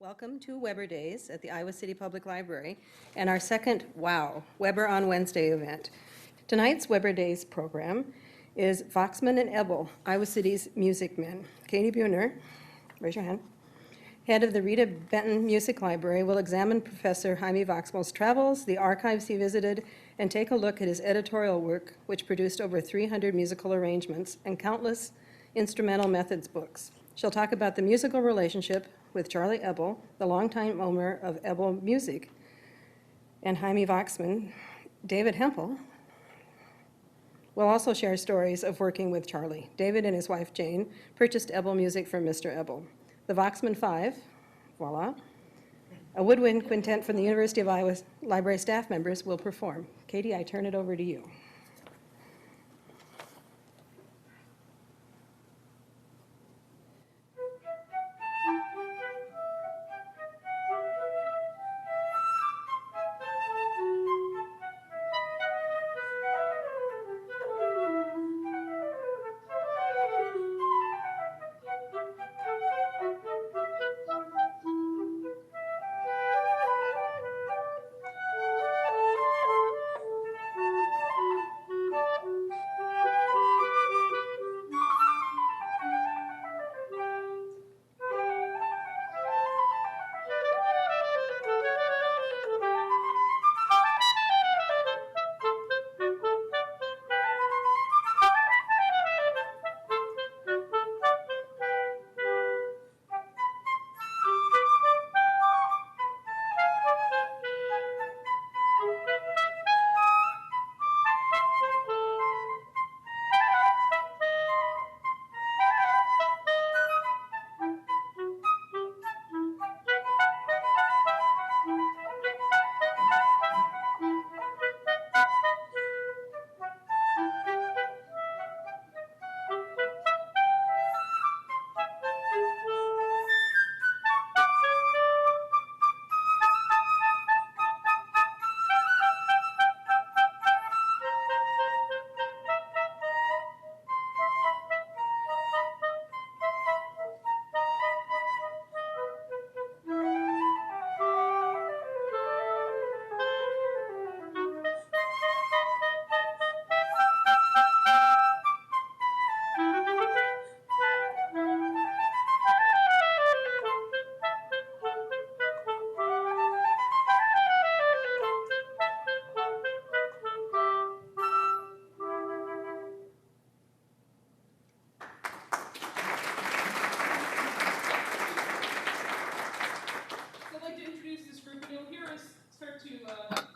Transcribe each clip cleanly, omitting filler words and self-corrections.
Welcome to Weber Days at the Iowa City Public Library and our second WOW, Weber on Wednesday event. Tonight's Weber Days program is Voxman and Ebel, Iowa City's music men. Katie Buehner, raise your hand, head of the Rita Benton Music Library, will examine Professor Jaime Bachman's travels, the archives he visited, and take a look at his editorial work, which produced over 300 musical arrangements and countless instrumental methods books. She'll talk about the musical relationship with Charlie Ebel, the longtime owner of Eble Music, and Jaime Bachman. David Hempel will also share stories of working with Charlie. David and his wife Jane purchased Eble Music from Mr. Ebel. The Voxman Five, voila, a woodwind quintet from the University of Iowa Library staff members will perform. Katie, I turn it over to you.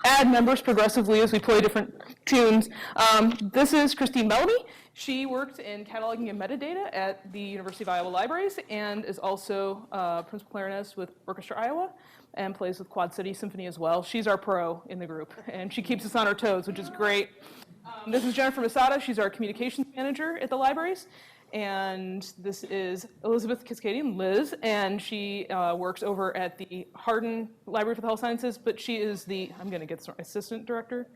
Add members progressively as we play different tunes. This is Christine Bellamy. She worked in cataloging and metadata at the University of Iowa Libraries and is also principal clarinetist with Orchestra Iowa and plays with Quad City Symphony as well. She's our pro in the group, and she keeps us on our toes, which is great. This is Jennifer Masada. She's our communications manager at the libraries. And this is Elizabeth Cascadian, Liz, and she works over at the Hardin Library for the Health Sciences, but she is the, I'm going to get assistant director?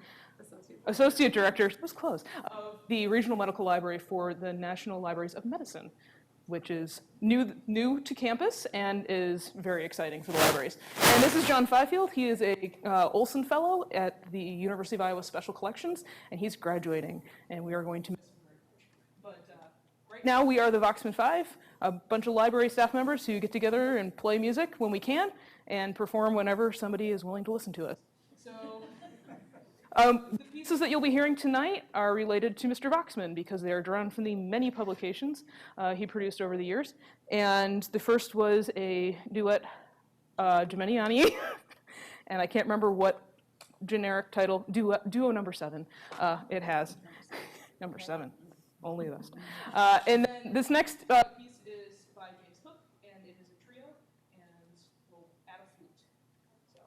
Associate director, that was close, of the Regional Medical Library for the National Libraries of Medicine, which is new to campus and is very exciting for the libraries. And this is John Fifield. He is a Olson Fellow at the University of Iowa Special Collections, and he's graduating, and we are going to miss him very much. But right now we are the Voxman Five, a bunch of library staff members who get together and play music when we can and perform whenever somebody is willing to listen to us. So the pieces that you'll be hearing tonight are related to Mr. Voxman because they are drawn from the many publications he produced over the years. And the first was a duet, Geminiani, and I can't remember what generic title, duo number 7 it has. Number 7, only the best. And then this next piece is by James Hook, and it is a trio, and we'll add a flute. So.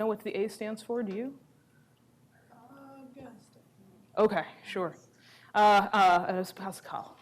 what the A stands for, do you? Okay, sure. Pascal.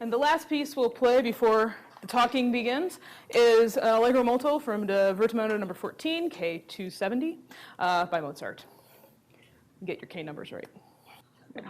And the last piece we'll play before the talking begins is Allegro molto from the Virtuoso number 14, K270, by Mozart. Get your K numbers right. Yeah.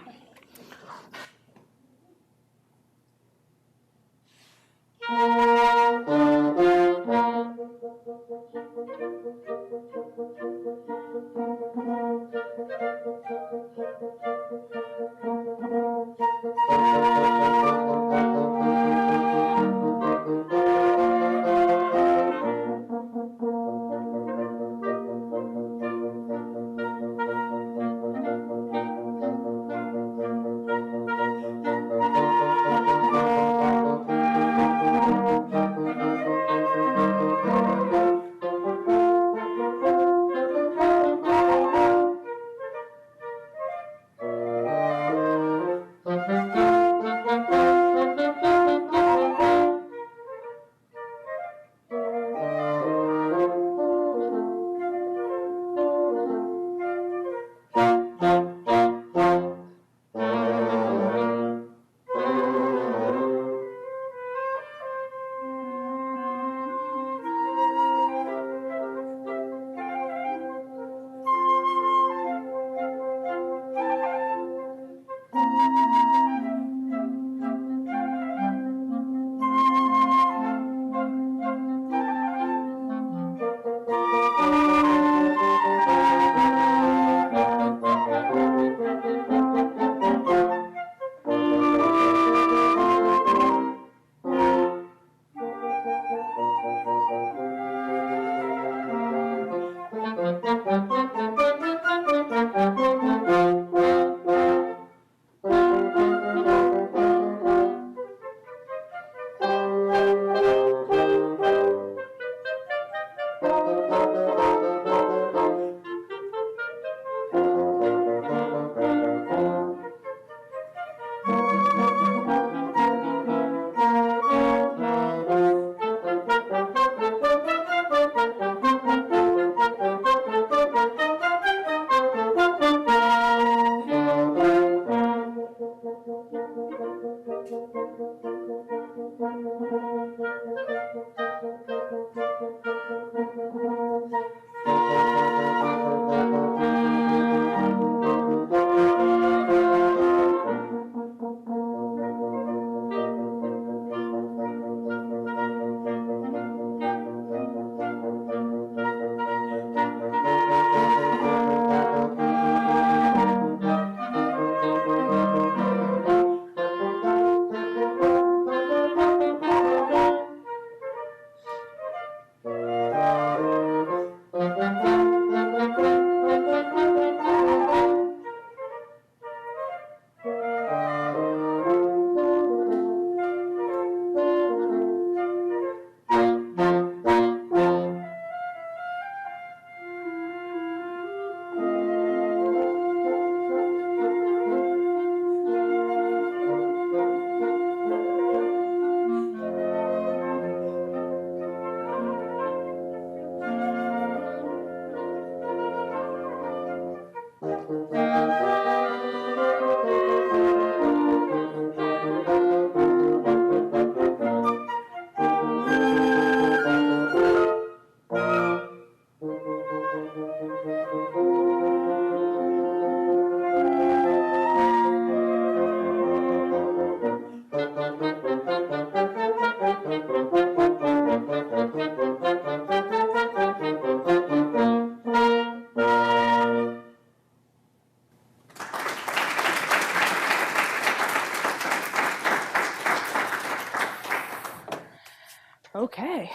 Okay.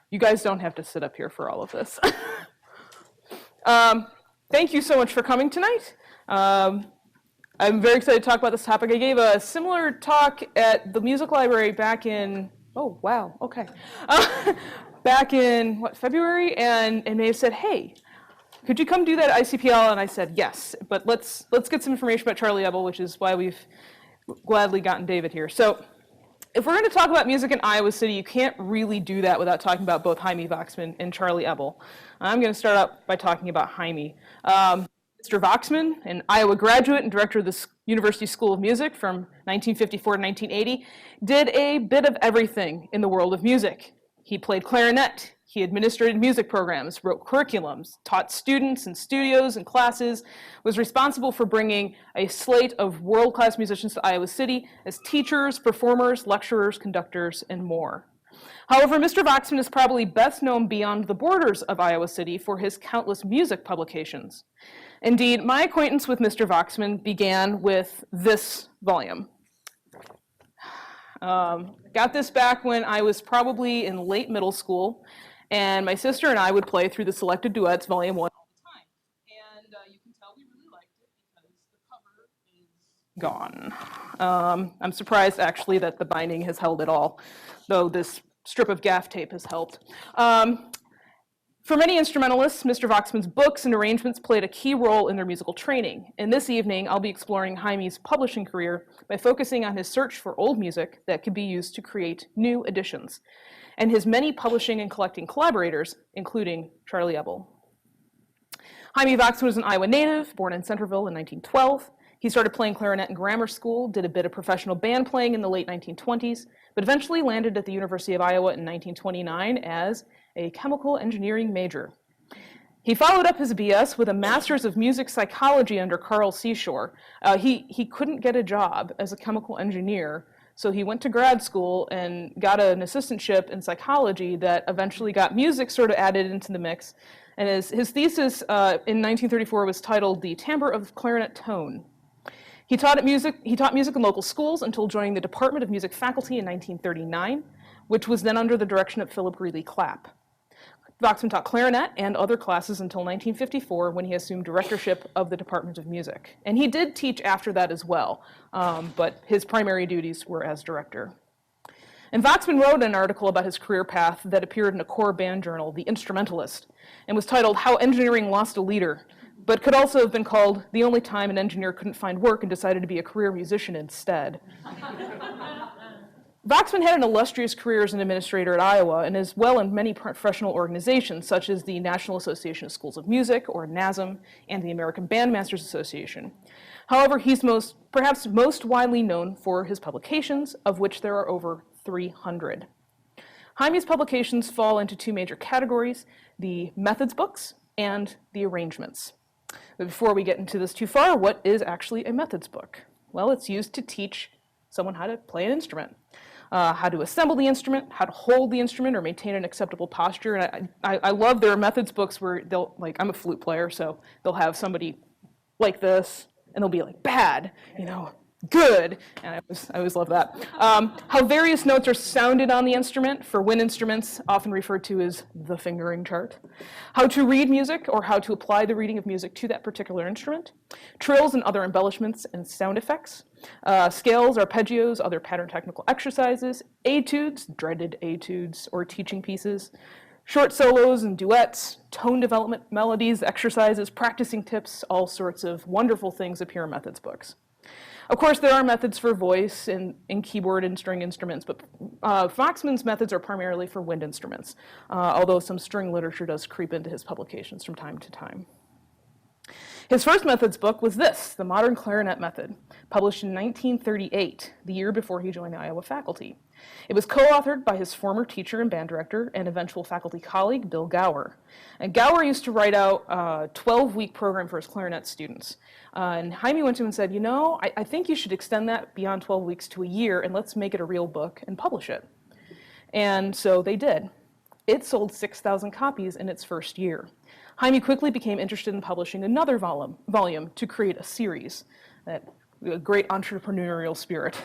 You guys don't have to sit up here for all of this. Thank you so much for coming tonight. I'm very excited to talk about this topic. I gave a similar talk at the music library back in, oh, wow, okay. Back in, what, February? And they said, hey, could you come do that at ICPL? And I said, yes, but let's get some information about Charlie Ebel, which is why we've gladly gotten David here. So if we're going to talk about music in Iowa City, you can't really do that without talking about both Jaime Bachman and Charlie Ebel. I'm going to start out by talking about Jaime. Mr. Voxman, an Iowa graduate and director of the University School of Music from 1954 to 1980, did a bit of everything in the world of music. He played clarinet, he administered music programs, wrote curriculums, taught students in studios and classes, was responsible for bringing a slate of world-class musicians to Iowa City as teachers, performers, lecturers, conductors, and more. However, Mr. Voxman is probably best known beyond the borders of Iowa City for his countless music publications. Indeed, my acquaintance with Mr. Voxman began with this volume. Got this back when I was probably in late middle school, and my sister and I would play through the Selected Duets, Volume 1 all the time. And you can tell we really liked it because the cover is gone. I'm surprised, actually, that the binding has held at all, though this strip of gaff tape has helped. For many instrumentalists, Mr. Voxman's books and arrangements played a key role in their musical training. And this evening, I'll be exploring Jaime's publishing career by focusing on his search for old music that could be used to create new editions, and his many publishing and collecting collaborators, including Charlie Ebel. Jaime Bachman was an Iowa native, born in Centerville in 1912. He started playing clarinet in grammar school, did a bit of professional band playing in the late 1920s, but eventually landed at the University of Iowa in 1929 as a chemical engineering major. He followed up his BS with a master's of music psychology under Carl Seashore. He couldn't get a job as a chemical engineer, so he went to grad school and got an assistantship in psychology that eventually got music sort of added into the mix. And his thesis in 1934 was titled The Timbre of Clarinet Tone. He taught music in local schools until joining the Department of Music faculty in 1939, which was then under the direction of Philip Greeley Clapp. Voxman taught clarinet and other classes until 1954 when he assumed directorship of the Department of Music. And he did teach after that as well, but his primary duties were as director. And Voxman wrote an article about his career path that appeared in a core band journal, The Instrumentalist, and was titled How Engineering Lost a Leader, but could also have been called The Only Time an Engineer Couldn't Find Work and Decided to be a Career Musician Instead. Voxman had an illustrious career as an administrator at Iowa and as well in many professional organizations such as the National Association of Schools of Music, or NASM, and the American Bandmasters Association. However, he's perhaps most widely known for his publications, of which there are over 300. Jaime's publications fall into two major categories, the methods books and the arrangements. But before we get into this too far, what is actually a methods book? Well, it's used to teach someone how to play an instrument. How to assemble the instrument, how to hold the instrument or maintain an acceptable posture. And I love their methods books where they'll, like, I'm a flute player, so they'll have somebody like this, and they'll be like, bad, good, and I always love that. How various notes are sounded on the instrument, for wind instruments, often referred to as the fingering chart. How to read music, or how to apply the reading of music to that particular instrument. Trills and other embellishments and sound effects. Scales, arpeggios, other pattern technical exercises. Etudes, dreaded etudes, or teaching pieces. Short solos and duets, tone development melodies, exercises, practicing tips, all sorts of wonderful things appear in methods books. Of course, there are methods for voice and keyboard and string instruments, but Voxman's methods are primarily for wind instruments, although some string literature does creep into his publications from time to time. His first methods book was this, The Modern Clarinet Method, published in 1938, the year before he joined the Iowa faculty. It was co-authored by his former teacher and band director and eventual faculty colleague, Bill Gower. And Gower used to write out a 12-week program for his clarinet students. And Himie went to him and said, I think you should extend that beyond 12 weeks to a year, and let's make it a real book and publish it. And so they did. It sold 6,000 copies in its first year. Himie quickly became interested in publishing another volume to create a series. A great entrepreneurial spirit.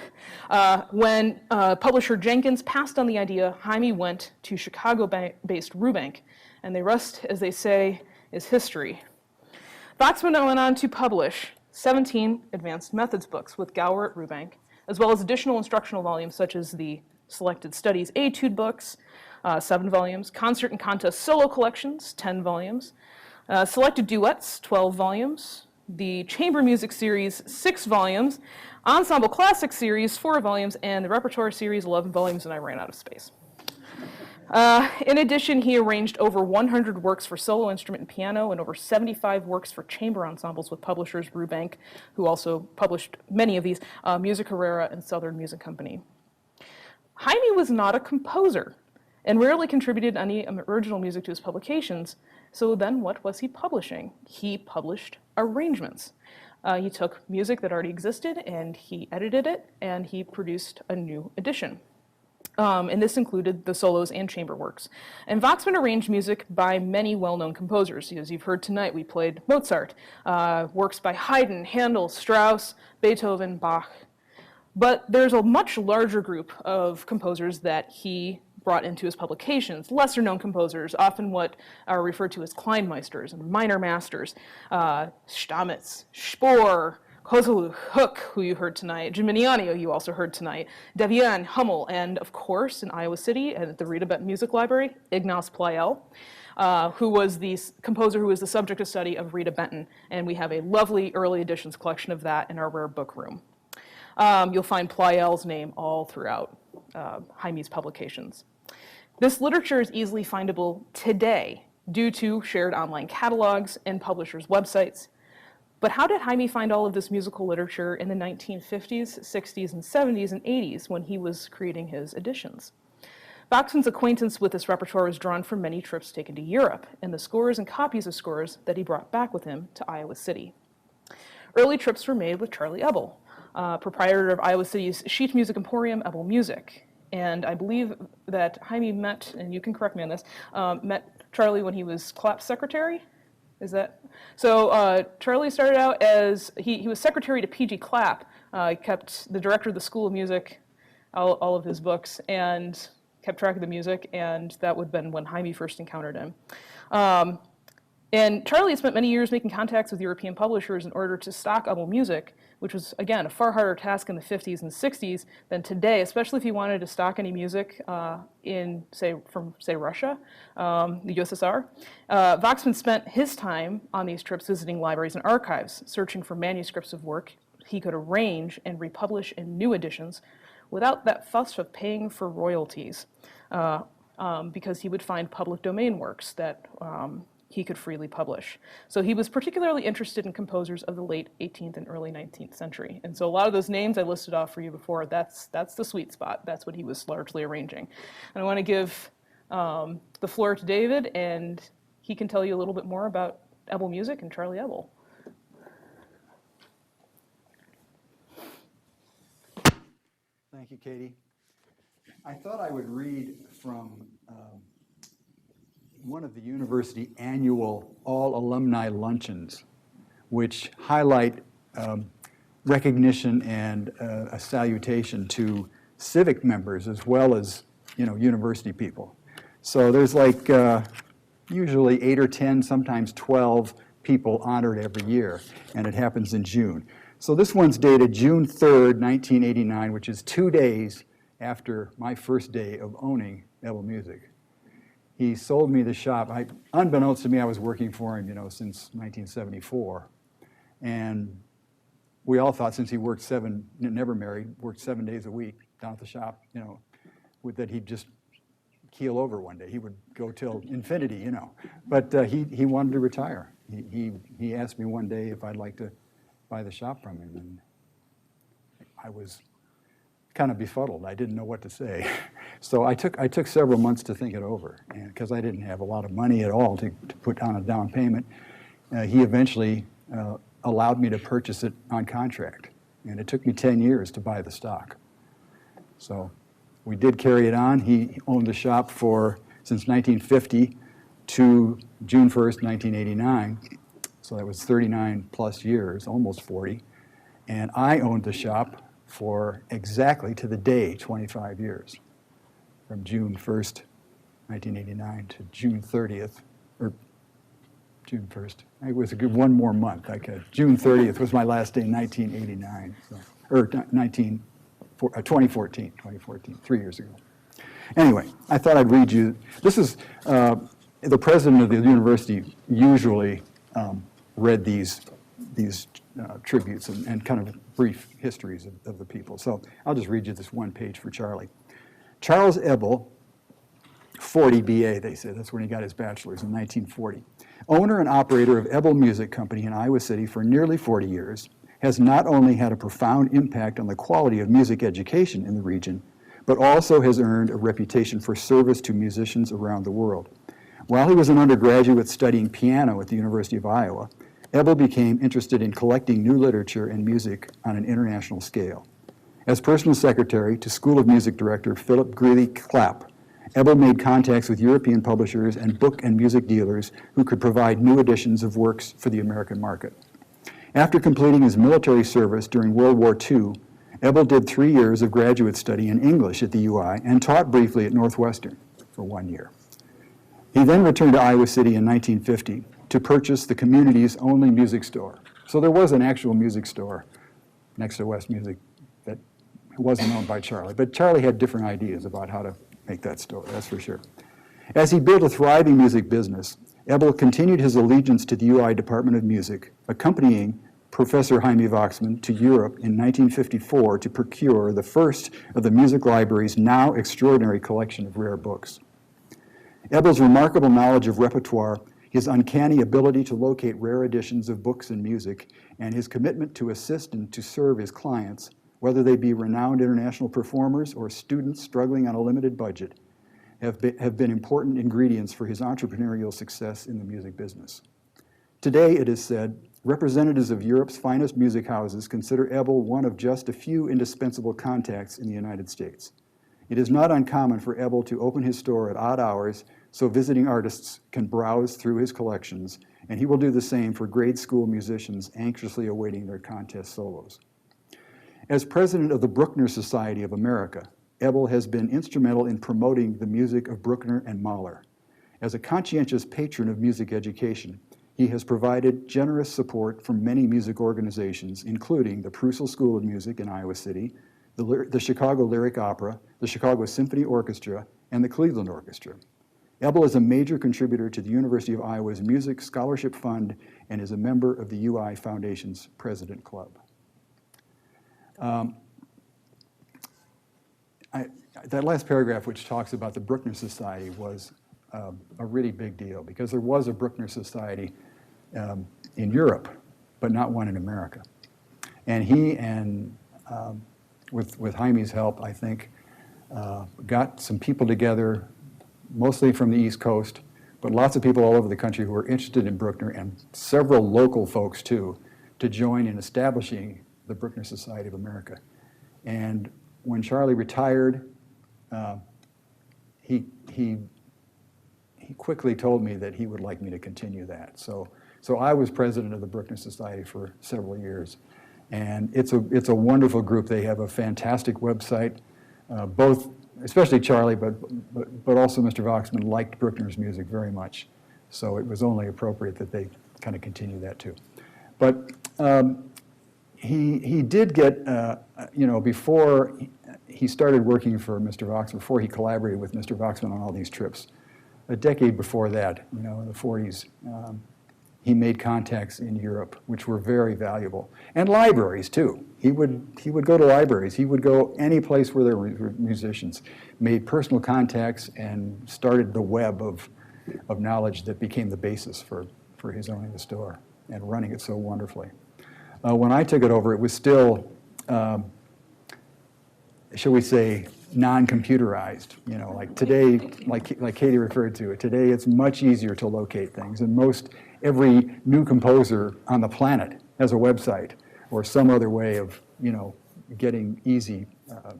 When publisher Jenkins passed on the idea, Himie went to Chicago-based Rubank, and the rest, as they say, is history. Voxman went on to publish 17 advanced methods books with Gower at Rubank, as well as additional instructional volumes such as the Selected Studies Etude books, 7 volumes, Concert and Contest Solo Collections, 10 volumes, Selected Duets, 12 volumes, the Chamber Music Series, 6 volumes, Ensemble Classic Series, 4 volumes, and the Repertoire Series, 11 volumes, and I ran out of space. In addition, he arranged over 100 works for solo instrument and piano and over 75 works for chamber ensembles with publishers Rubank, who also published many of these, Music Herrera and Southern Music Company. Himie was not a composer and rarely contributed any original music to his publications. So then what was he publishing? He published arrangements. He took music that already existed and he edited it and he produced a new edition. And this included the solos and chamber works. And Voxman arranged music by many well-known composers. As you've heard tonight, we played Mozart, works by Haydn, Handel, Strauss, Beethoven, Bach. But there's a much larger group of composers that he brought into his publications, lesser-known composers, often what are referred to as Kleinmeisters and minor masters, Stamitz, Spohr, Kozelluch, Hook, who you heard tonight, Gimignani, who you also heard tonight, Devienne, Hummel, and of course, in Iowa City at the Rita Benton Music Library, Ignaz Pleyel, who was the composer who was the subject of study of Rita Benton, and we have a lovely early editions collection of that in our rare book room. You'll find Pleyel's name all throughout Himie's publications. This literature is easily findable today due to shared online catalogs and publishers' websites. But how did Himie find all of this musical literature in the 1950s, 60s, and 70s, and 80s when he was creating his editions? Voxman's acquaintance with this repertoire was drawn from many trips taken to Europe and the scores and copies of scores that he brought back with him to Iowa City. Early trips were made with Charlie Ebel, proprietor of Iowa City's sheet music emporium, Eble Music. And I believe that Himie met, and you can correct me on this, met Charlie when he was Clapp's secretary? Is that? So Charlie started out as, he was secretary to P.G. Clapp. He kept the director of the School of Music, all of his books, and kept track of the music, and that would have been when Himie first encountered him. And Charlie spent many years making contacts with European publishers in order to stock Eble Music, which was, again, a far harder task in the 50s and 60s than today, especially if you wanted to stock any music from Russia, the USSR. Voxman spent his time on these trips visiting libraries and archives, searching for manuscripts of work he could arrange and republish in new editions without that fuss of paying for royalties, because he would find public domain works that he could freely publish. So he was particularly interested in composers of the late 18th and early 19th century. And so a lot of those names I listed off for you before, that's the sweet spot. That's what he was largely arranging. And I want to give the floor to David, and he can tell you a little bit more about Eble Music and Charlie Ebel. Thank you, Katie. I thought I would read from one of the university annual all alumni luncheons, which highlight recognition and a salutation to civic members as well as, university people. So there's like usually 8 or 10, sometimes 12 people honored every year, and it happens in June. So this one's dated June 3rd, 1989, which is 2 days after my first day of owning Eble Music. He sold me the shop. Unbeknownst to me, I was working for him, since 1974. And we all thought, since he worked never married, worked 7 days a week down at the shop, that he'd just keel over one day. He would go till infinity, But he wanted to retire. He asked me one day if I'd like to buy the shop from him, and I was kind of befuddled. I didn't know what to say. So I took several months to think it over, and because I didn't have a lot of money at all to put down a down payment. He eventually allowed me to purchase it on contract, and it took me 10 years to buy the stock. So We did carry it on. He owned the shop since 1950 to June 1st, 1989. So that was 39 plus years, almost 40. And I owned the shop for exactly to the day 25 years, from June 1st, 1989 to June 30th, or June 1st. It was a good one more month. June 30th was my last day in 1989, or 2014, 3 years ago. Anyway, I thought I'd read you. This is the president of the university usually read these tributes and kind of brief histories of the people. So I'll just read you this one page for Charlie. Charles Ebel, 40 BA, they say. That's when he got his bachelor's in 1940. Owner and operator of Eble Music Company in Iowa City for nearly 40 years, has not only had a profound impact on the quality of music education in the region, but also has earned a reputation for service to musicians around the world. While he was an undergraduate studying piano at the University of Iowa, Ebel became interested in collecting new literature and music on an international scale. As personal secretary to School of Music director Philip Greeley Clapp, Ebel made contacts with European publishers and book and music dealers who could provide new editions of works for the American market. After completing his military service during World War II, Ebel did 3 years of graduate study in English at the UI and taught briefly at Northwestern for 1 year. He then returned to Iowa City in 1950 to purchase the community's only music store. So there was an actual music store next to West Music that wasn't owned by Charlie, but Charlie had different ideas about how to make that store, that's for sure. As he built a thriving music business, Ebel continued his allegiance to the UI Department of Music, accompanying Professor Jaime Bachman to Europe in 1954 to procure the first of the music library's now extraordinary collection of rare books. Ebel's remarkable knowledge of repertoire, his uncanny ability to locate rare editions of books and music, and his commitment to assist and to serve his clients, whether they be renowned international performers or students struggling on a limited budget, have been important ingredients for his entrepreneurial success in the music business. Today, it is said, representatives of Europe's finest music houses consider Ebel one of just a few indispensable contacts in the United States. It is not uncommon for Ebel to open his store at odd hours so visiting artists can browse through his collections, and he will do the same for grade school musicians anxiously awaiting their contest solos. As president of the Buehner Society of America, Ebel has been instrumental in promoting the music of Buehner and Mahler. As a conscientious patron of music education, he has provided generous support from many music organizations, including the Prusel School of Music in Iowa City, the Chicago Lyric Opera, the Chicago Symphony Orchestra, and the Cleveland Orchestra. Ebel is a major contributor to the University of Iowa's Music Scholarship Fund and is a member of the UI Foundation's President Club. That last paragraph, which talks about the Buehner Society, was a really big deal because there was a Buehner Society in Europe, but not one in America. And he and with Jaime's help, I think, got some people together, mostly from the East Coast, but lots of people all over the country who were interested in Buehner, and several local folks too, to join in establishing the Buehner Society of America. And when Charlie retired, he quickly told me that he would like me to continue that. So I was president of the Buehner Society for several years. And it's a wonderful group. They have a fantastic website. Both, especially Charlie, but also Mr. Voxman liked Buehner's music very much. So it was only appropriate that they kind of continue that too. But he did get, before he started working for Mr. Voxman, before he collaborated with Mr. Voxman on all these trips, a decade before that, in the 40s, he made contacts in Europe, which were very valuable, and libraries too. He would go to libraries. He would go any place where there were musicians, made personal contacts, and started the web of knowledge that became the basis for his owning the store and running it so wonderfully. When I took it over, it was still, shall we say, non-computerized. Like today, like Katie referred to it, today it's much easier to locate things, and every new composer on the planet has a website or some other way of, getting easy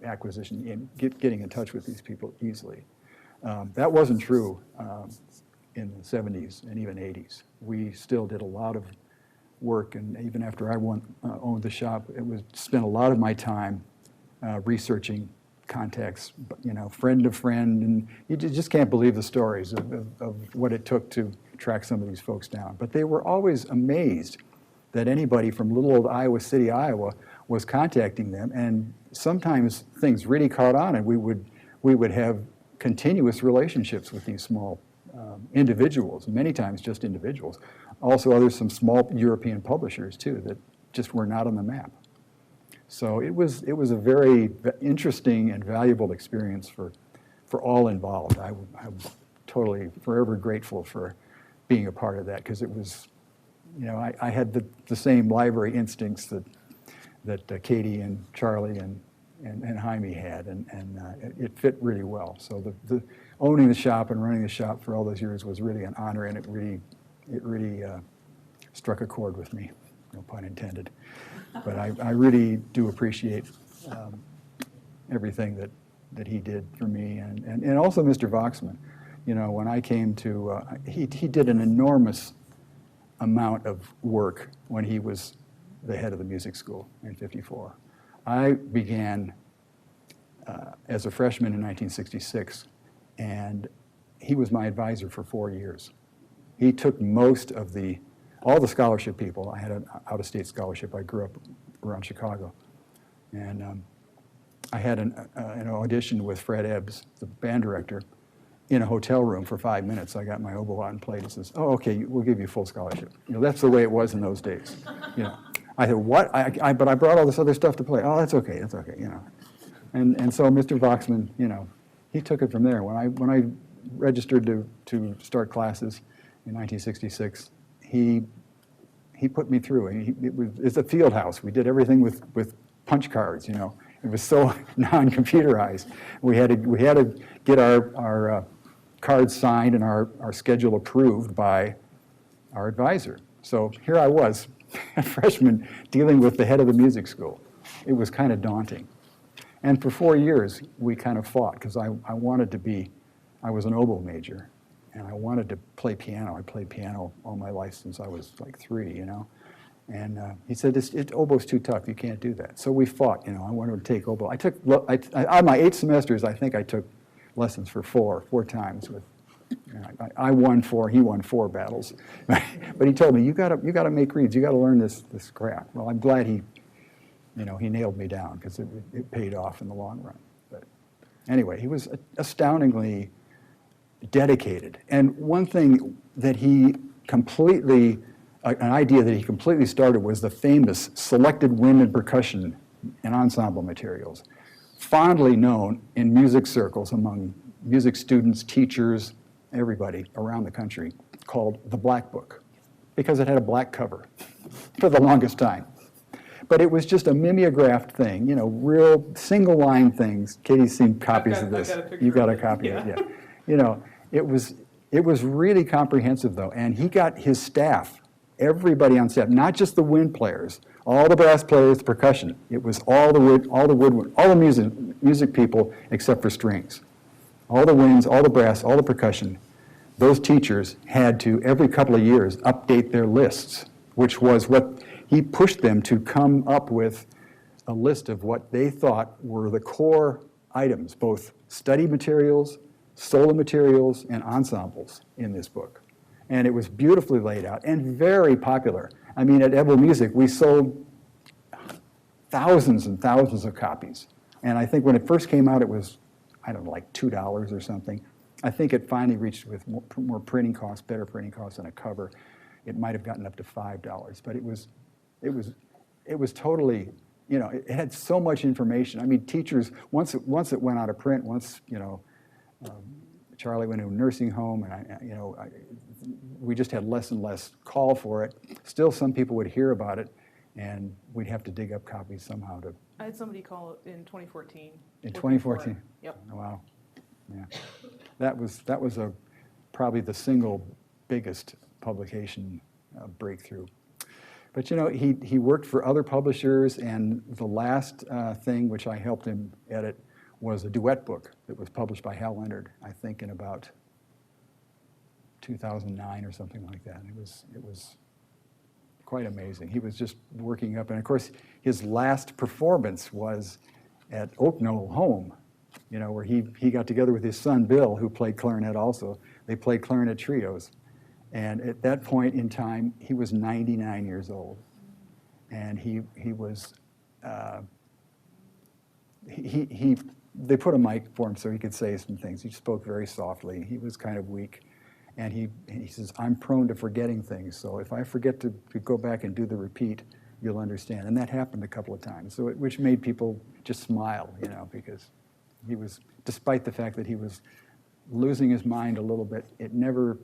acquisition and getting in touch with these people easily. That wasn't true in the 70s and even 80s. We still did a lot of work, and even after I owned the shop, it was spent a lot of my time researching contacts, friend to friend, and you just can't believe the stories of what it took to track some of these folks down. But they were always amazed that anybody from little old Iowa City, Iowa, was contacting them, and sometimes things really caught on, and we would have continuous relationships with these small individuals, many times just individuals. Also, some small European publishers too that just were not on the map. So it was a very interesting and valuable experience for all involved. I'm totally forever grateful for being a part of that, because it was, I had the same library instincts that Katie and Charlie and Jaime had, and it fit really well. So the owning the shop and running the shop for all those years was really an honor, and it really struck a chord with me, no pun intended. But I really do appreciate everything that he did for me, and also Mr. Voxman. When I came to, he did an enormous amount of work when he was the head of the music school in '54. I began as a freshman in 1966, and he was my advisor for 4 years. He took all the scholarship people. I had an out-of-state scholarship. I grew up around Chicago. And I had an audition with Fred Ebbs, the band director, in a hotel room for 5 minutes. I got my oboe out and played and says, "Oh, okay, we'll give you full scholarship." That's the way it was in those days. I said, "What? But I brought all this other stuff to play." "Oh, that's okay, that's okay." And so Mr. Voxman, he took it from there. When I registered to start classes in 1966, he put me through. It's a field house. We did everything with punch cards. It was so non-computerized. We had to get our cards signed and our schedule approved by our advisor. So here I was, a freshman, dealing with the head of the music school. It was kind of daunting. And for 4 years, we kind of fought, because I was an oboe major, and I wanted to play piano. I played piano all my life since I was like 3, And he said, oboe's too tough, you can't do that. So we fought, I wanted to take oboe. On my 8 semesters, I think I took lessons for four times. I won 4, he won 4 battles. But he told me, you gotta make reeds, you gotta learn this craft. Well, I'm glad he nailed me down, because it paid off in the long run. But anyway, he was astoundingly dedicated. And one thing that an idea that he completely started was the famous selected wind and percussion and ensemble materials, fondly known in music circles among music students, teachers, everybody around the country, called the Black Book, because it had a black cover for the longest time. But it was just a mimeographed thing, real single line things. Katie's seen copies of this. You got a copy of it, yeah. It was really comprehensive, though, and he got his staff, everybody on staff, not just the wind players, all the brass players, the percussion. It was all the woodwind, all the music people except for strings. All the winds, all the brass, all the percussion. Those teachers had to, every couple of years, update their lists, which was what he pushed them to come up with, a list of what they thought were the core items, both study materials, solo materials, and ensembles in this book. And it was beautifully laid out and very popular. I mean, at Eble Music, we sold thousands and thousands of copies. And I think when it first came out, it was, I don't know, like $2 or something. I think it finally reached, with more printing costs, better printing costs than a cover, it might have gotten up to $5. But it was totally, it had so much information. I mean, teachers, once it went out of print, Charlie went to a nursing home, and we just had less and less call for it. Still, some people would hear about it, and we'd have to dig up copies somehow to. I had somebody call in 2014. In 2014. Yep. Wow. Yeah. That was probably the single biggest publication breakthrough. But he worked for other publishers, and the last thing which I helped him edit was a duet book that was published by Hal Leonard, I think in about 2009 or something like that. It was quite amazing. He was just working up, and of course his last performance was at Oak Knoll Home, where he got together with his son Bill, who played clarinet also. They played clarinet trios. And at that point in time, he was 99 years old. And they put a mic for him so he could say some things. He spoke very softly. He was kind of weak. And he says, I'm prone to forgetting things, so if I forget to go back and do the repeat, you'll understand. And that happened a couple of times, which made people just smile, because he was, despite the fact that he was losing his mind a little bit, it never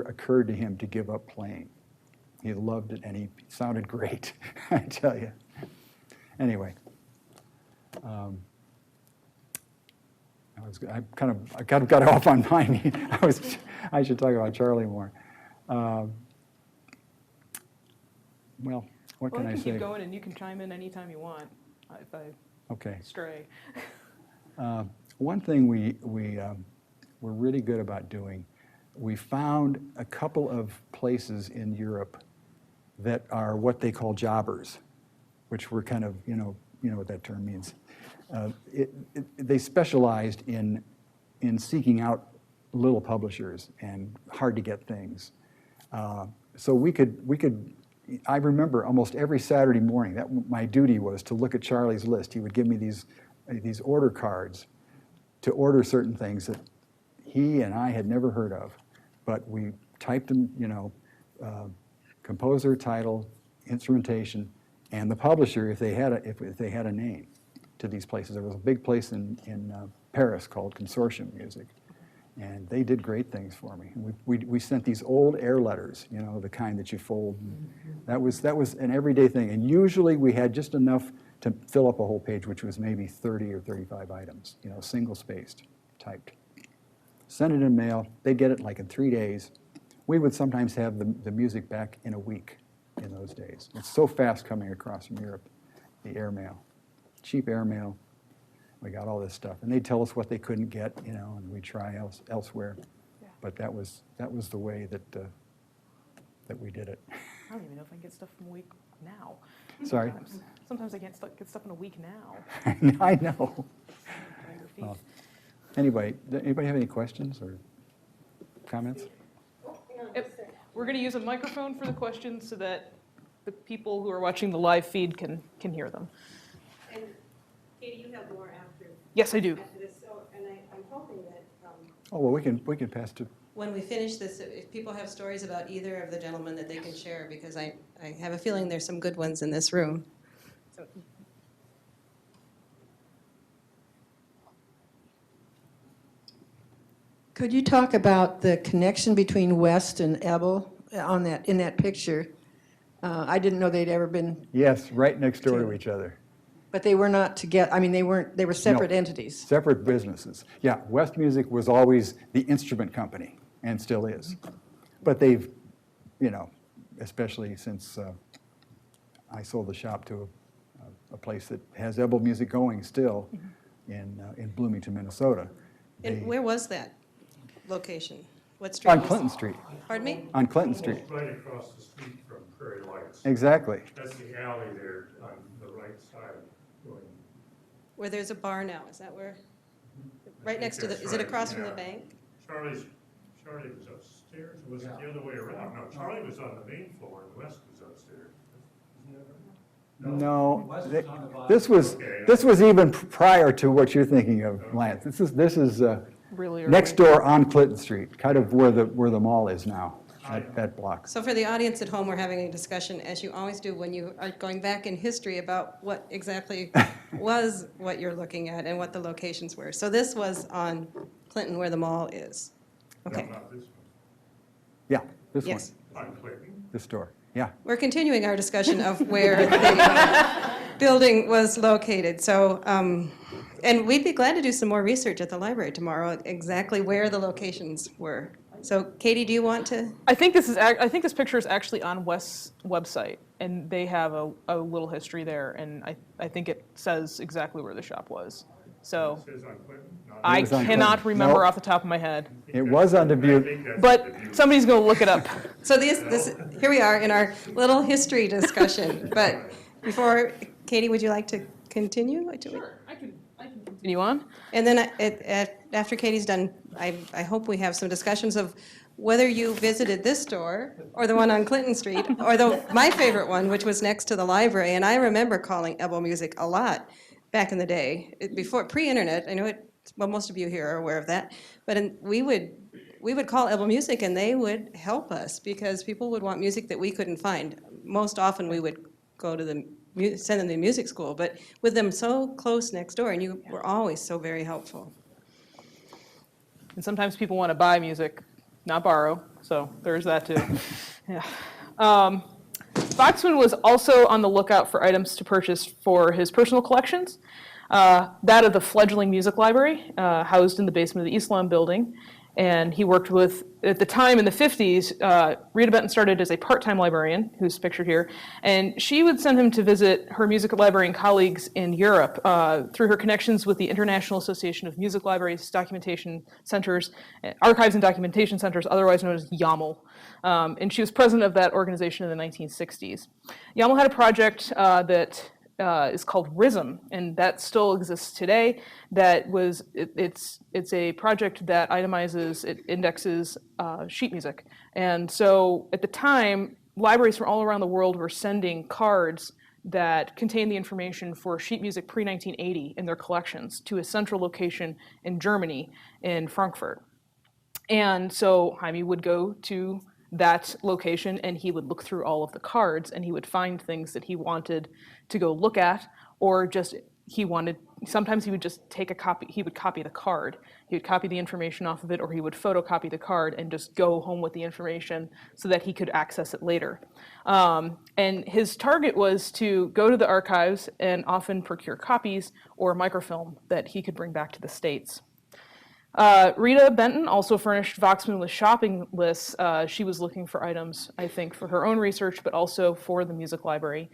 occurred to him to give up playing. He loved it, and he sounded great, I tell you. Anyway. I kind of got off on mine. I should talk about Charlie more. Well, what can I say? Keep going, and you can chime in anytime you want if I stray. One thing we're really good about doing, we found a couple of places in Europe that are what they call jobbers, which were kind of, you know what that term means. They specialized in seeking out little publishers and hard to get things. So we could. I remember almost every Saturday morning that my duty was to look at Charlie's list. He would give me these order cards to order certain things that he and I had never heard of, but we typed them. Composer, title, instrumentation, and the publisher if they had a name. To these places. There was a big place in Paris called Consortium Music, and they did great things for me. We sent these old air letters, the kind that you fold. That was an everyday thing, and usually we had just enough to fill up a whole page, which was maybe 30 or 35 items, single-spaced, typed. Send it in mail. They'd get it like in 3 days. We would sometimes have the music back in a week in those days. It's so fast coming across from Europe, the airmail. Cheap airmail. We got all this stuff, and they'd tell us what they couldn't get, and we'd try elsewhere. Yeah. But that was the way that we did it. I don't even know if I can get stuff from a week now. Sorry. Sometimes I can't get stuff in a week now. I know. Well, anyway, anybody have any questions or comments? We're going to use a microphone for the questions so that the people who are watching the live feed can hear them. And Katie, you have more after. Yes, I do. After this, and I'm hoping that. Oh well, we can pass to. When we finish this, if people have stories about either of the gentlemen that they can share, because I have a feeling there's some good ones in this room. So. Could you talk about the connection between West and Ebel in that picture? I didn't know they'd ever been. Yes, right next door to each other. But they were not together. I mean, they were separate No, entities. Separate businesses. Yeah, West Music was always the instrument company, and still is. But they've, especially since I sold the shop to a place that has Eble Music going still in Bloomington, Minnesota. And where was that location? What street? On Clinton Street. Pardon me? On Clinton Street. Almost right across the street from Prairie Lights. Exactly. That's the alley there on the right side. Going. Where there's a bar now, is that where? Right next to the, is it across from the bank? Charlie was upstairs, or was it the other way around? No, Charlie was on the main floor and West was upstairs. Isn't that right? No, this was even prior to what you're thinking of, Lance. This is Really next door on Clinton Street, kind of where the mall is now, that block. So for the audience at home, we're having a discussion, as you always do when you are going back in history about what exactly was what you're looking at and what the locations were. So this was on Clinton where the mall is. Okay. No, not this one. Yeah, this one, Yes. On Clinton. this door. Yeah. We're continuing our discussion of where the building was located. So, and we'd be glad to do some more research at the library tomorrow, exactly where the locations were. I So Katie, do you want to? I think this picture is actually on West's website, and they have a little history there, and I think it says exactly where the shop was. So It says on Clinton, not- I was on cannot Clinton. remember Nope. off the top of my head, It was on I Dubuque. think that's but Dubuque. somebody's going to look it up. So here we are in our little history discussion. But before, Katie, would you like to continue? I can continue on. And then after Katie's done, I hope we have some discussions of whether you visited this store or the one on Clinton Street or my favorite one, which was next to the library. And I remember calling Eble Music a lot back in the day, before pre-internet. I know well, most of you here are aware of that. But we would call Eble Music and they would help us because people would want music that we couldn't find. Most often we would go to send them to music school, but with them so close next door, and you were always so very helpful. And sometimes people want to buy music, not borrow, so there's that too. Yeah. Voxman was also on the lookout for items to purchase for his personal collections. That of the fledgling music library, housed in the basement of the East Lawn building. And he worked with, at the time in the 50s, Rita Benton started as a part-time librarian, who's pictured here, and she would send him to visit her music librarian colleagues in Europe through her connections with the International Association of Music Libraries, Documentation Centers, Archives and Documentation Centers, otherwise known as YAML. And she was president of that organization in the 1960s. YAML had a project that is called RISM, and that still exists today. It's a project that itemizes, it indexes sheet music. And so at the time, libraries from all around the world were sending cards that contained the information for sheet music pre-1980 in their collections to a central location in Germany, in Frankfurt. And so Himie would go to that location and he would look through all of the cards and he would find things that he wanted to go look at, or just sometimes he would just take a copy, he would copy the card. He would copy the information off of it, or he would photocopy the card and just go home with the information so that he could access it later. And his target was to go to the archives and often procure copies or microfilm that he could bring back to the States. Rita Benton also furnished Voxman with shopping lists. She was looking for items, I think, for her own research, but also for the music library.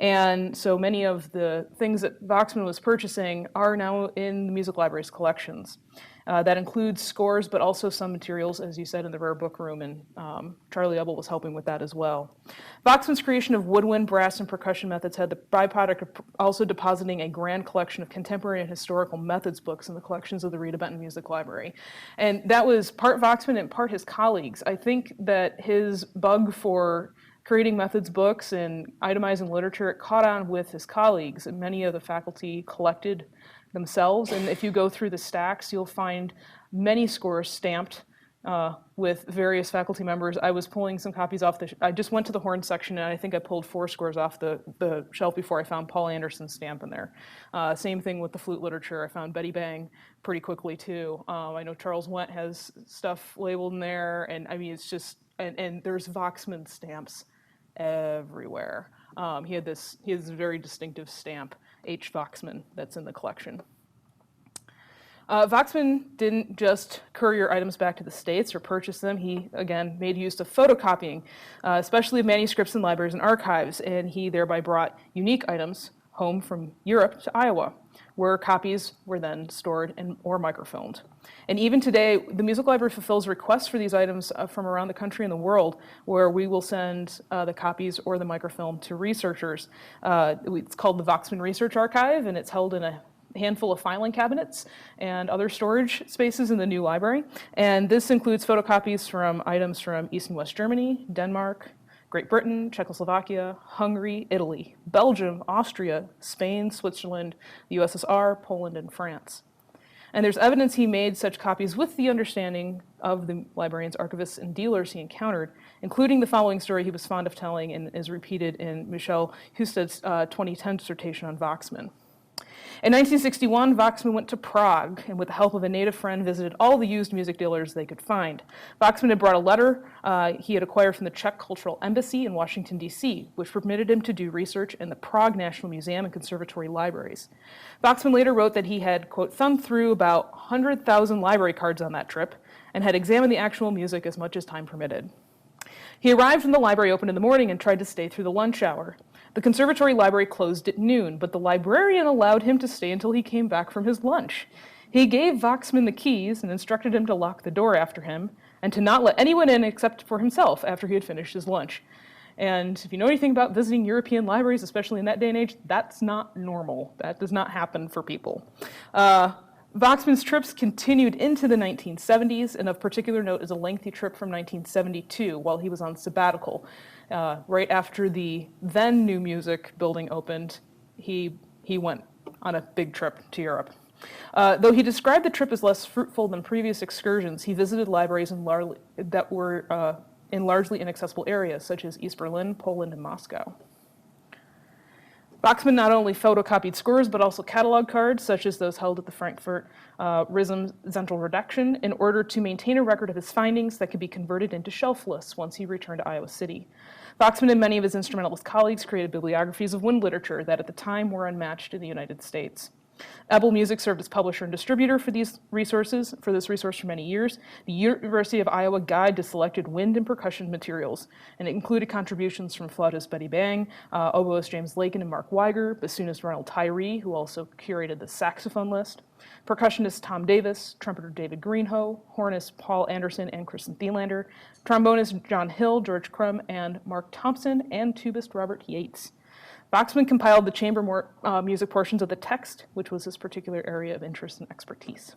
And so many of the things that Voxman was purchasing are now in the music library's collections. That includes scores, but also some materials, as you said, in the rare book room, and Charlie Ebel was helping with that as well. Voxman's creation of woodwind, brass, and percussion methods had the byproduct of also depositing a grand collection of contemporary and historical methods books in the collections of the Rita Benton Music Library. And that was part Voxman and part his colleagues. I think that his bug for creating methods books and itemizing literature, it caught on with his colleagues, and many of the faculty collected themselves. And if you go through the stacks, you'll find many scores stamped with various faculty members. I was pulling some copies off I just went to the horn section and I think I pulled 4 scores off the shelf before I found Paul Anderson's stamp in there. Same thing with the flute literature. I found Betty Bang pretty quickly too. I know Charles Went has stuff labeled in there, and I mean, it's just, and there's Voxman stamps everywhere. He has a very distinctive stamp, H. Voxman, that's in the collection. Voxman didn't just courier items back to the States or purchase them. He, again, made use of photocopying, especially of manuscripts in libraries and archives, and he thereby brought unique items home from Europe to Iowa, where copies were then stored or microfilmed. And even today, the Music Library fulfills requests for these items from around the country and the world, where we will send the copies or the microfilm to researchers. It's called the Voxman Research Archive, and it's held in a handful of filing cabinets and other storage spaces in the new library. And this includes photocopies from items from East and West Germany, Denmark, Great Britain, Czechoslovakia, Hungary, Italy, Belgium, Austria, Spain, Switzerland, the USSR, Poland, and France. And there's evidence he made such copies with the understanding of the librarians, archivists, and dealers he encountered, including the following story he was fond of telling and is repeated in Michel Husted's 2010 dissertation on Voxman. In 1961, Voxman went to Prague and with the help of a native friend visited all the used music dealers they could find. Voxman had brought a letter he had acquired from the Czech Cultural Embassy in Washington, D.C., which permitted him to do research in the Prague National Museum and Conservatory libraries. Voxman later wrote that he had, quote, thumbed through about 100,000 library cards on that trip, and had examined the actual music as much as time permitted. He arrived when the library opened in the morning and tried to stay through the lunch hour. The conservatory library closed at noon, but the librarian allowed him to stay until he came back from his lunch. He gave Voxman the keys and instructed him to lock the door after him and to not let anyone in except for himself after he had finished his lunch. And if you know anything about visiting European libraries, especially in that day and age, that's not normal. That does not happen for people. Voxman's trips continued into the 1970s, and of particular note is a lengthy trip from 1972 while he was on sabbatical. Right after the then New Music building opened, he went on a big trip to Europe. Though he described the trip as less fruitful than previous excursions, he visited libraries that were in largely inaccessible areas, such as East Berlin, Poland, and Moscow. Voxman not only photocopied scores, but also catalog cards, such as those held at the Frankfurt RISM Central Redaction, in order to maintain a record of his findings that could be converted into shelf lists once he returned to Iowa City. Voxman and many of his instrumentalist colleagues created bibliographies of wind literature that at the time were unmatched in the United States. Eble Music served as publisher and distributor for this resource for many years. The University of Iowa Guide to Selected Wind and Percussion Materials, and it included contributions from flautist Betty Bang, oboist James Lakin and Mark Weiger, bassoonist Ronald Tyree, who also curated the saxophone list, percussionist Tom Davis, trumpeter David Greenhoe, hornist Paul Anderson and Kristen Thielander, trombonist John Hill, George Crum, and Mark Thompson, and tubist Robert Yates. Voxman compiled the chamber music portions of the text, which was his particular area of interest and expertise.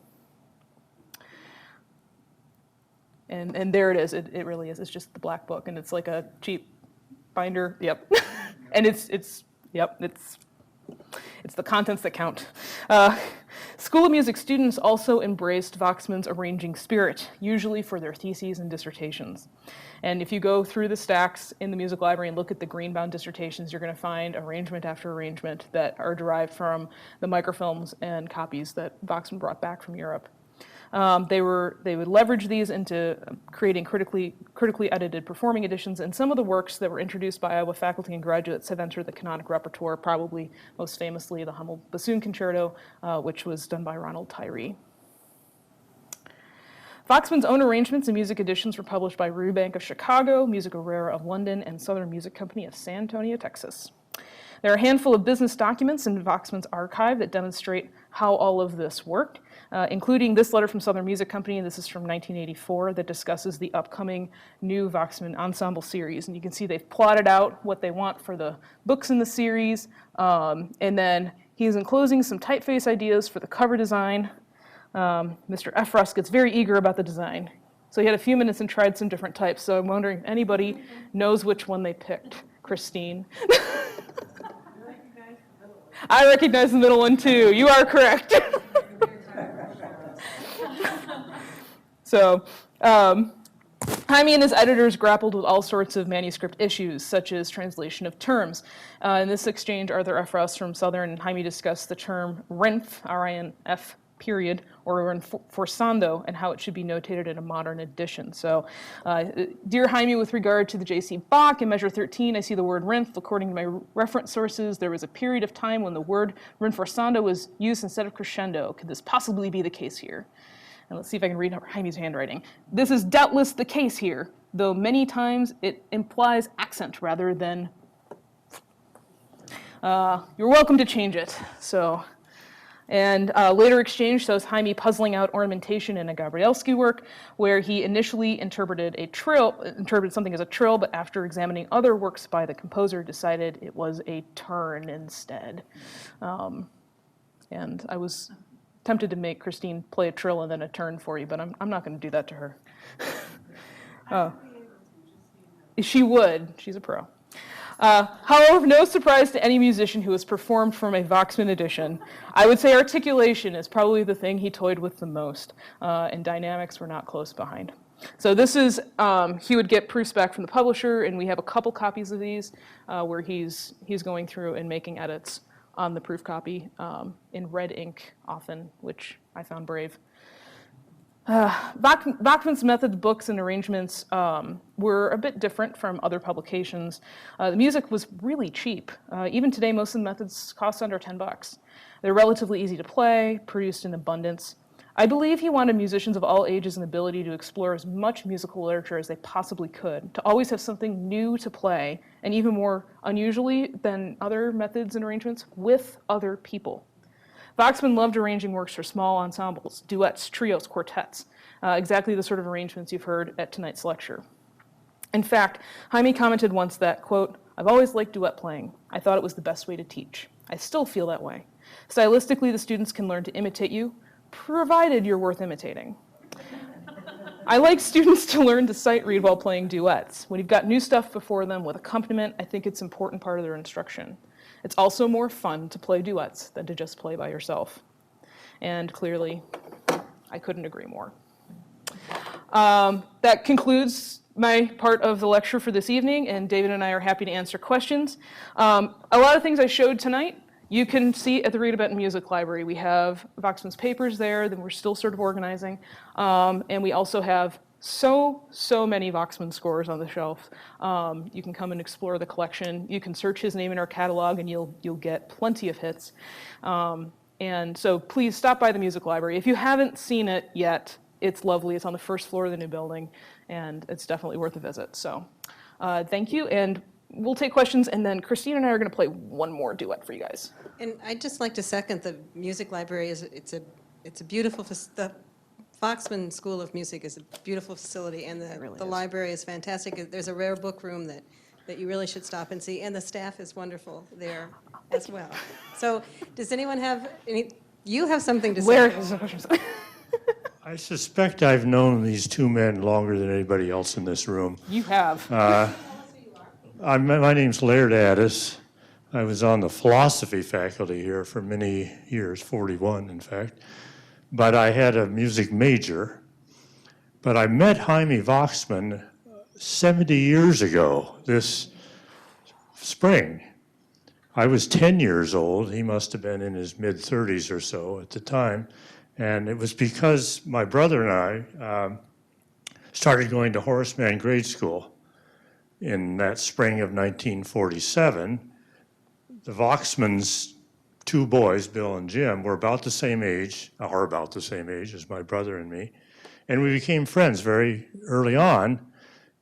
And there it is. It really is. It's just the black book, and it's like a cheap binder. Yep. And it's the contents that count. School of Music students also embraced Voxman's arranging spirit, usually for their theses and dissertations. And if you go through the stacks in the music library and look at the green-bound dissertations, you're going to find arrangement after arrangement that are derived from the microfilms and copies that Voxman brought back from Europe. They would leverage these into creating critically edited performing editions, and some of the works that were introduced by Iowa faculty and graduates have entered the canonic repertoire, probably most famously the Hummel Bassoon Concerto, which was done by Ronald Tyree. Voxman's own arrangements and music editions were published by Rubank of Chicago, Musica Rara of London, and Southern Music Company of San Antonio, Texas. There are a handful of business documents in Voxman's archive that demonstrate how all of this worked, including this letter from Southern Music Company, and this is from 1984, that discusses the upcoming new Voxman ensemble series. And you can see they've plotted out what they want for the books in the series, and then he's enclosing some typeface ideas for the cover design. Mr. Efros gets very eager about the design. So he had a few minutes and tried some different types, so I'm wondering if anybody knows which one they picked. Christine. I recognize the middle one too. You are correct. So, Himie and his editors grappled with all sorts of manuscript issues, such as translation of terms. In this exchange, Arthur Efros from Southern and Himie discussed the term rinf, R-I-N-F, period, or forzando, and how it should be notated in a modern edition. So, dear Himie, with regard to the J.C. Bach in measure 13, I see the word rinf. According to my reference sources, there was a period of time when the word rinforzando was used instead of crescendo. Could this possibly be the case here? And let's see if I can read Himie's handwriting. This is doubtless the case here, though many times it implies accent rather than. You're welcome to change it. So. And later exchange shows Himie puzzling out ornamentation in a Gabrielski work, where he initially interpreted something as a trill, but after examining other works by the composer, decided it was a turn instead. And I was tempted to make Christine play a trill and then a turn for you, but I'm not going to do that to her. She would. She's a pro. However, no surprise to any musician who has performed from a Voxman edition, I would say articulation is probably the thing he toyed with the most, and dynamics were not close behind. So this is, he would get proofs back from the publisher, and we have a couple copies of these where he's going through and making edits on the proof copy in red ink often, which I found brave. Bachman's method, books, and arrangements were a bit different from other publications. The music was really cheap. Even today, most of the methods cost under $10. They're relatively easy to play, produced in abundance. I believe he wanted musicians of all ages and ability to explore as much musical literature as they possibly could, to always have something new to play, and even more unusually than other methods and arrangements, with other people. Voxman loved arranging works for small ensembles, duets, trios, quartets, exactly the sort of arrangements you've heard at tonight's lecture. In fact, Himie commented once that, quote, "I've always liked duet playing. I thought it was the best way to teach. I still feel that way. Stylistically, the students can learn to imitate you, provided you're worth imitating. I like students to learn to sight read while playing duets. When you've got new stuff before them with accompaniment, I think it's an important part of their instruction. It's also more fun to play duets than to just play by yourself." And clearly, I couldn't agree more. That concludes my part of the lecture for this evening, and David and I are happy to answer questions. A lot of things I showed tonight, you can see at the Rita Benton Music Library. We have Voxman's papers there that we're still sort of organizing, and we also have so many Voxman scores on the shelf. You can come and explore the collection. You can search his name in our catalog, and you'll get plenty of hits. And so please stop by the music library. If you haven't seen it yet, it's lovely. It's on the first floor of the new building, and it's definitely worth a visit. So thank you, and we'll take questions, and then Christine and I are going to play one more duet for you guys. And I'd just like to second the music library it's a beautiful, the Voxman School of Music is a beautiful facility, and the library is fantastic. There's a rare book room that you really should stop and see, and the staff is wonderful there as well. So does anyone have you have something to say? Where is the questions? I suspect I've known these two men longer than anybody else in this room. You have. My name's Laird Addis. I was on the philosophy faculty here for many years, 41 in fact. But I had a music major. But I met Jaime Bachman 70 years ago this spring. I was 10 years old. He must have been in his mid-30s or so at the time. And it was because my brother and I started going to Horace Mann grade school in that spring of 1947. The Voxmans, two boys, Bill and Jim, were about the same age, or about the same age as my brother and me. And we became friends very early on.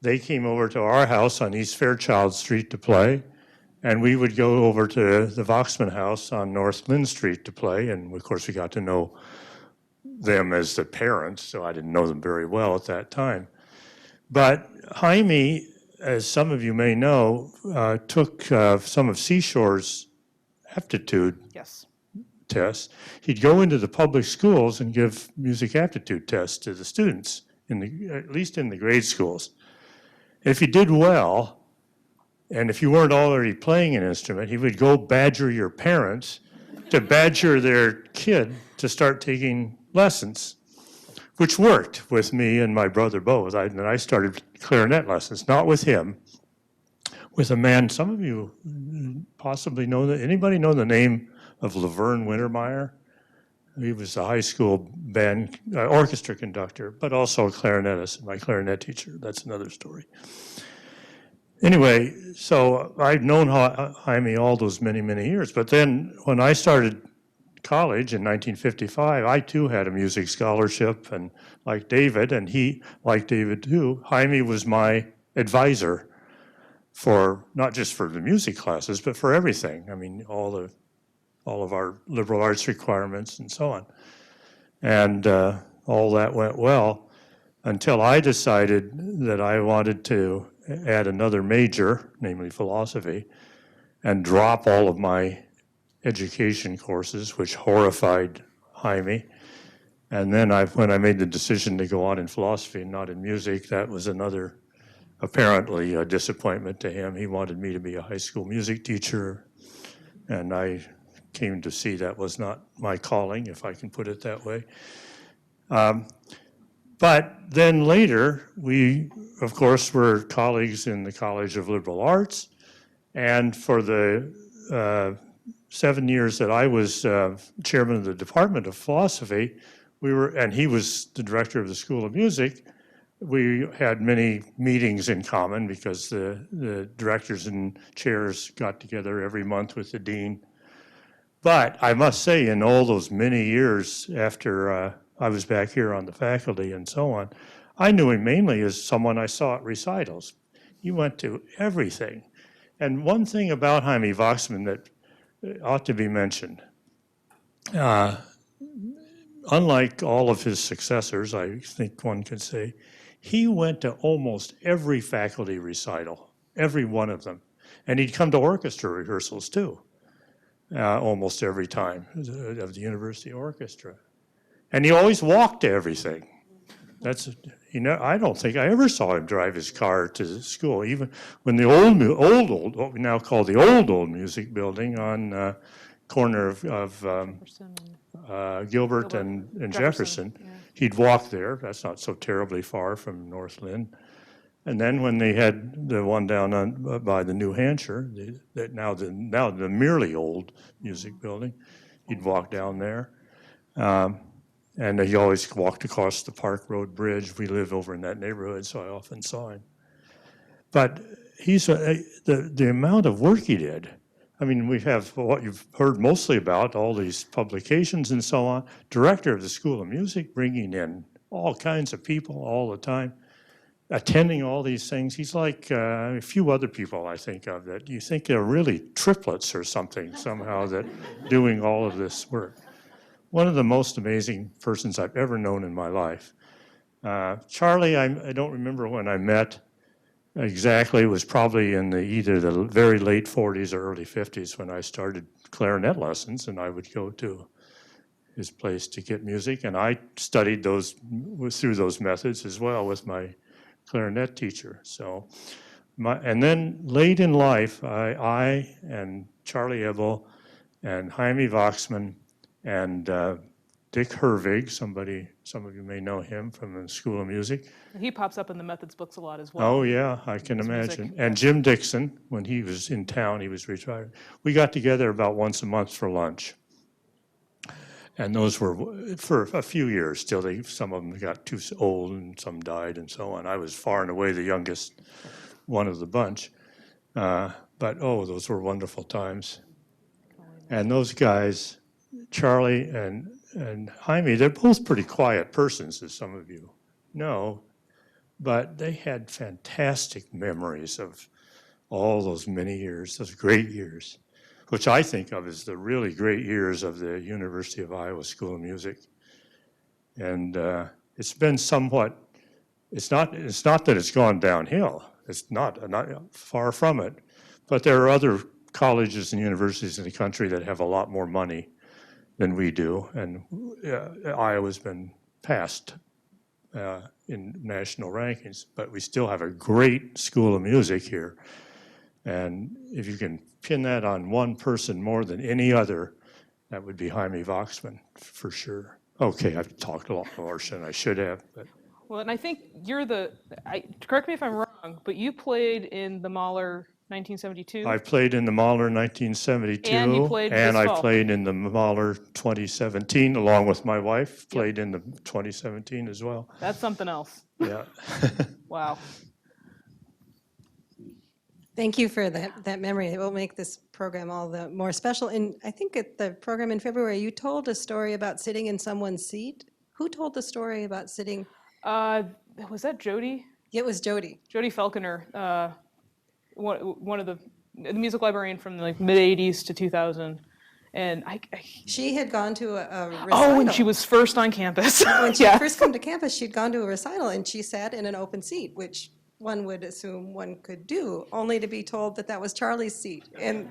They came over to our house on East Fairchild Street to play. And we would go over to the Voxman house on North Lynn Street to play. And of course, we got to know them as the parents, so I didn't know them very well at that time. But Himie, as some of you may know, took some of Seashore's aptitude tests. He'd go into the public schools and give music aptitude tests to the students, at least in the grade schools. If you did well, and if you weren't already playing an instrument, he would go badger your parents to badger their kid to start taking lessons, which worked with me and my brother both. And I started clarinet lessons, not with him, with a man, some of you possibly know that. Anybody know the name of Luverne Wintermeyer? He was a high school band orchestra conductor, but also a clarinetist, my clarinet teacher. That's another story. Anyway, so I'd known Himie all those many, many years. But then when I started college in 1955, I too had a music scholarship, and like David, and he, like David too, Himie was my advisor for, not just for the music classes, but for everything. I mean, all of our liberal arts requirements and so on. And all that went well until I decided that I wanted to add another major, namely philosophy, and drop all of my education courses, which horrified Himie. And then when I made the decision to go on in philosophy and not in music, that was another, apparently, a disappointment to him. He wanted me to be a high school music teacher, and I came to see that was not my calling, if I can put it that way. But then later, we, of course, were colleagues in the College of Liberal Arts, and for the 7 years that I was chairman of the Department of Philosophy, and he was the director of the School of Music, we had many meetings in common because the directors and chairs got together every month with the dean. But I must say, in all those many years after I was back here on the faculty and so on. I knew him mainly as someone I saw at recitals. He went to everything. And one thing about Jaime Bachman that ought to be mentioned, unlike all of his successors, I think one could say, he went to almost every faculty recital, every one of them. And he'd come to orchestra rehearsals too, almost every time of the university orchestra. And he always walked to everything. That's, I don't think I ever saw him drive his car to school, even when the old, what we now call the old music building on corner of Gilbert and Jefferson. Yeah. He'd walk there. That's not so terribly far from North Lynn. And then when they had the one down by the New Hampshire, now the merely old music building, he'd walk down there. And he always walked across the Park Road Bridge. We live over in that neighborhood, so I often saw him. But he's the amount of work he did. I mean, we have what you've heard mostly about, all these publications and so on. Director of the School of Music, bringing in all kinds of people all the time, attending all these things. He's like a few other people I think of that you think they're really triplets or something somehow that doing all of this work. One of the most amazing persons I've ever known in my life. Charlie, I don't remember when I met exactly. It was probably in either the very late 40s or early 50s when I started clarinet lessons, and I would go to his place to get music. And I studied through those methods as well with my clarinet teacher. So, and then late in life, I and Charlie Ebel and Jaime Voxman and Dick Hervig, some of you may know him from the School of Music. He pops up in the methods books a lot as well. Oh yeah, I can imagine. Music. And Jim Dixon, when he was in town, he was retired. We got together about once a month for lunch. And those were for a few years till some of them got too old and some died and so on. I was far and away the youngest one of the bunch. But those were wonderful times. And those guys, Charlie and Jaime, they're both pretty quiet persons, as some of you know, but they had fantastic memories of all those many years, those great years, which I think of as the really great years of the University of Iowa School of Music. And it's been somewhat, it's not that it's gone downhill. It's not far from it. But there are other colleges and universities in the country that have a lot more money than we do, and Iowa's been passed in national rankings, but we still have a great School of Music here. And if you can pin that on one person more than any other, that would be Jaime Voxman, for sure. Okay, I've talked a lot more than I should have. But. Well, and I think correct me if I'm wrong, but you played in the Mahler 1972. I played in the Mahler 1972, and you played and this I fall. played in the Mahler 2017, along with my wife, played in the 2017 as well. That's something else. Yeah. Wow. Thank you for that memory. It will make this program all the more special. And I think at the program in February, you told a story about sitting in someone's seat. Who told the story about sitting? Was that Jody? It was Jody. Jody Falconer, one of the music librarian from the mid '80s to 2000, and She had gone to a recital. oh, when she was first on campus. When she Yeah. first come to campus, she'd gone to a recital, and she sat in an open seat, which one would assume one could do, only to be told that that was Charlie's seat. And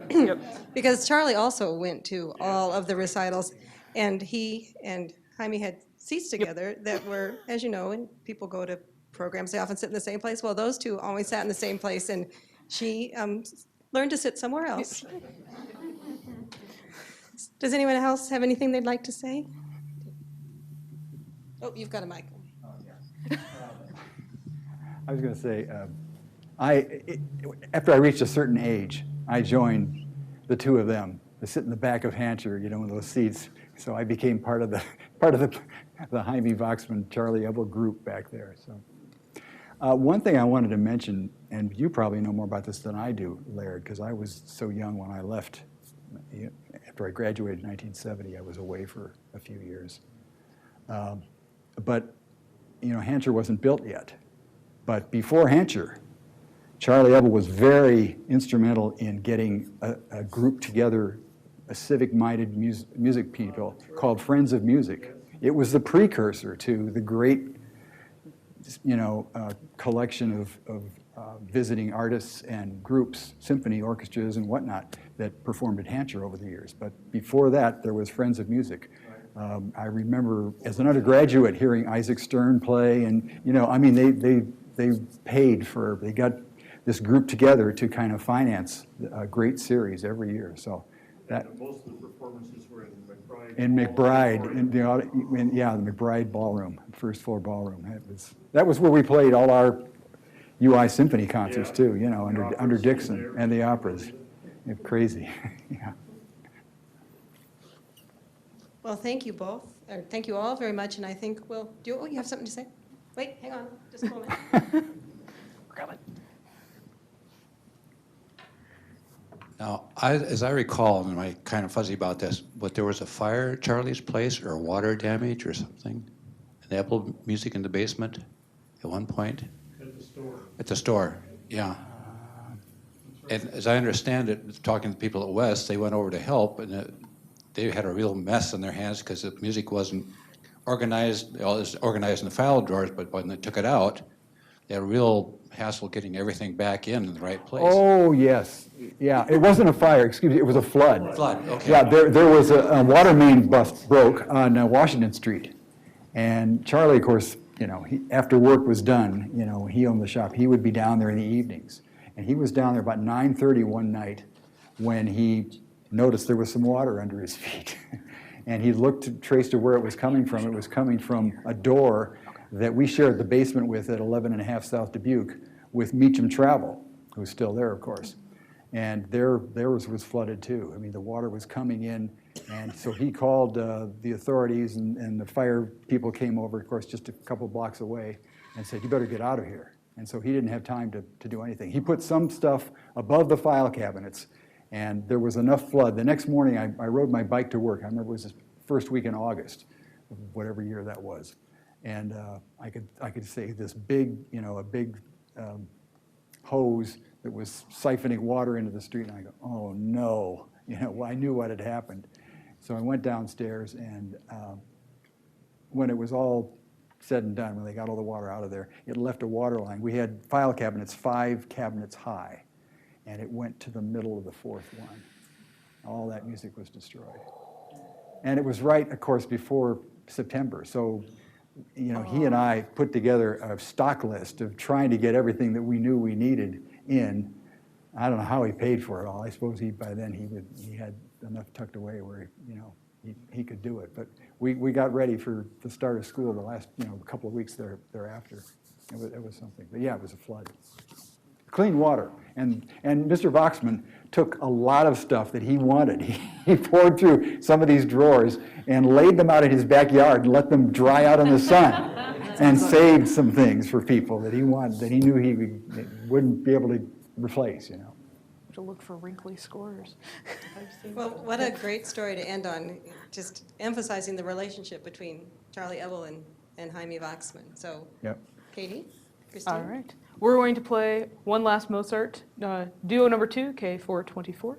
because Charlie also went to all of the recitals, and he and Jaime had seats together that were, as you know, when people go to programs, they often sit in the same place. Well, those two always sat in the same place, and she learned to sit somewhere else. Does anyone else have anything they'd like to say? Oh, you've got a mic. I was going to say, after I reached a certain age, I joined the two of them. They sit in the back of Hancher, in those seats. So I became part of the Jaime Voxman, Charlie Ebel group back there. So one thing I wanted to mention, and you probably know more about this than I do, Laird, because I was so young when I left. After I graduated in 1970, I was away for a few years. but Hancher wasn't built yet. But before Hancher, Charlie Ebel was very instrumental in getting a group together, a civic-minded music people called Friends of Music. It was the precursor to the great, collection of visiting artists and groups, symphony orchestras and whatnot that performed at Hancher over the years. But before that, there was Friends of Music. I remember as an undergraduate hearing Isaac Stern play, and they paid for, they got this group together to kind of finance a great series every year. So that. Most of the performances were in McBride. In McBride, the McBride Ballroom, first floor ballroom. That was where we played all our UI symphony concerts too. Under Dixon and the operas. Crazy. Yeah. Well, thank you both, or thank you all very much, and I think we'll do, you have something to say? Wait, hang on, just a moment. We're coming. Now, as I recall, and I'm kind of fuzzy about this, but there was a fire at Charlie's place or water damage or something? An Eble Music in the basement at one point? At the store. At the store, yeah. And as I understand it, talking to people at West, they went over to help, and they had a real mess on their hands because the music wasn't organized. It was organized in the file drawers, but when they took it out, they had a real hassle getting everything back in the right place. Oh, yes. Yeah, it wasn't a fire, excuse me, it was a flood. Flood, okay. Yeah, there was a water main bust broke on Washington Street. And Charlie, of course, after work was done, he owned the shop, he would be down there in the evenings. And he was down there about 9:30 one night when he noticed there was some water under his feet. And he traced to where it was coming from. It was coming from a door that we shared the basement with at 11.5 South Dubuque with Meacham Travel, who's still there, of course. And theirs was flooded too. I mean, the water was coming in, and so he called the authorities, and the fire people came over, of course, just a couple blocks away, and said, "You better get out of here." And so he didn't have time to do anything. He put some stuff above the file cabinets, and there was enough flood. The next morning, I rode my bike to work. I remember it was the first week in August, whatever year that was. And I could say this big, a big hose that was siphoning water into the street, and I go, oh no, I knew what had happened. So I went downstairs, and when it was all said and done, when they got all the water out of there, it left a water line. We had file cabinets 5 cabinets high, and it went to the middle of the 4th one. All that music was destroyed. And it was right, of course, before September. So, he and I put together a stock list of trying to get everything that we knew we needed in. I don't know how he paid for it all. I suppose by then he had enough tucked away where he could do it. But we got ready for the start of school the last couple of weeks thereafter. It was something. But yeah, it was a flood. Clean water. And Mr. Voxman took a lot of stuff that he wanted. He poured through some of these drawers and laid them out in his backyard and let them dry out in the sun and saved some things for people that he wanted, that he knew he wouldn't be able to replace, To look for wrinkly scores. Well, what a great story to end on, just emphasizing the relationship between Charlie Ebel and Jaime Bachman. So, Yep. Katie, Christine? All right. We're going to play one last Mozart, duo number 2, K424.